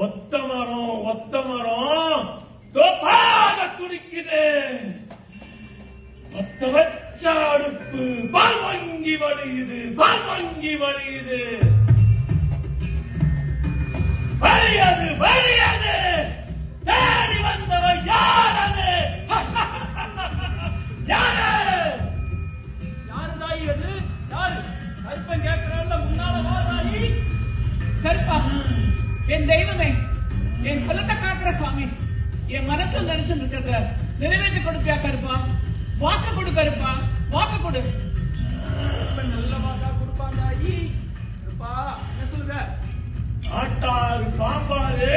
ஒத்த மரம் தோப்பாக துடிக்குது. பத்த வச்ச அடுப்பு பால் வாங்கி வழியுது, பால் வாங்கி வழியுது. வழியாது வழியாது தேடி வந்தவன் யாரது? யாரு தாயி அது? யாரு? கற்பன் கேட்கிறான்ல, முன்னால வாதாயி. கற்பா, என் தெய்வமே, என் குலத்தை காக்கிற சுவாமி, என் மனசுல நினைச்சுட்டு இருக்கிறத நிறைவேற்றி கொடுப்பியா கருப்பா? வாக்கு கொடு கருப்பா, வாக்கு கொடு. நல்ல வாக்கா கொடுப்பாங்க தாயி. கருப்பா என்ன சொல்லுங்க? ஆட்டாறு பாம்பாரு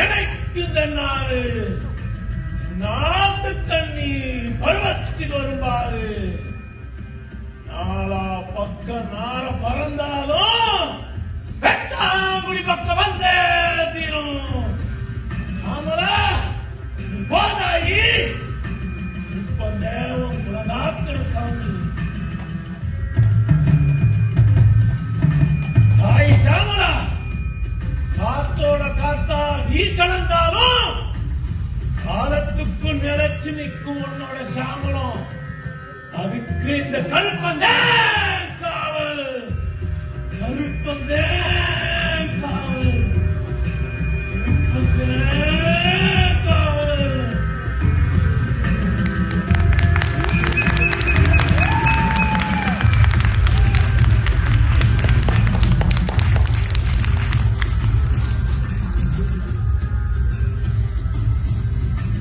எனக்கு தன்னாரு, நாட்டு தண்ணி பருவத்தில் வரும்பாரு. நாலா பக்கம் நார பறந்தாலும் வெட்டாங்குடி பக்கம் வந்தே தீரும். ஆமலா போதாயி, இப்ப தேவம் குலநாத்திர சாமி. தாய் சாமலா, காத்தோட காத்தா நீ கலந்தாலும் காலத்துக்கு நிலைச்சு நிற்கும் உன்னோட சாமலம். அதுக்கு இந்த கல்பந்தே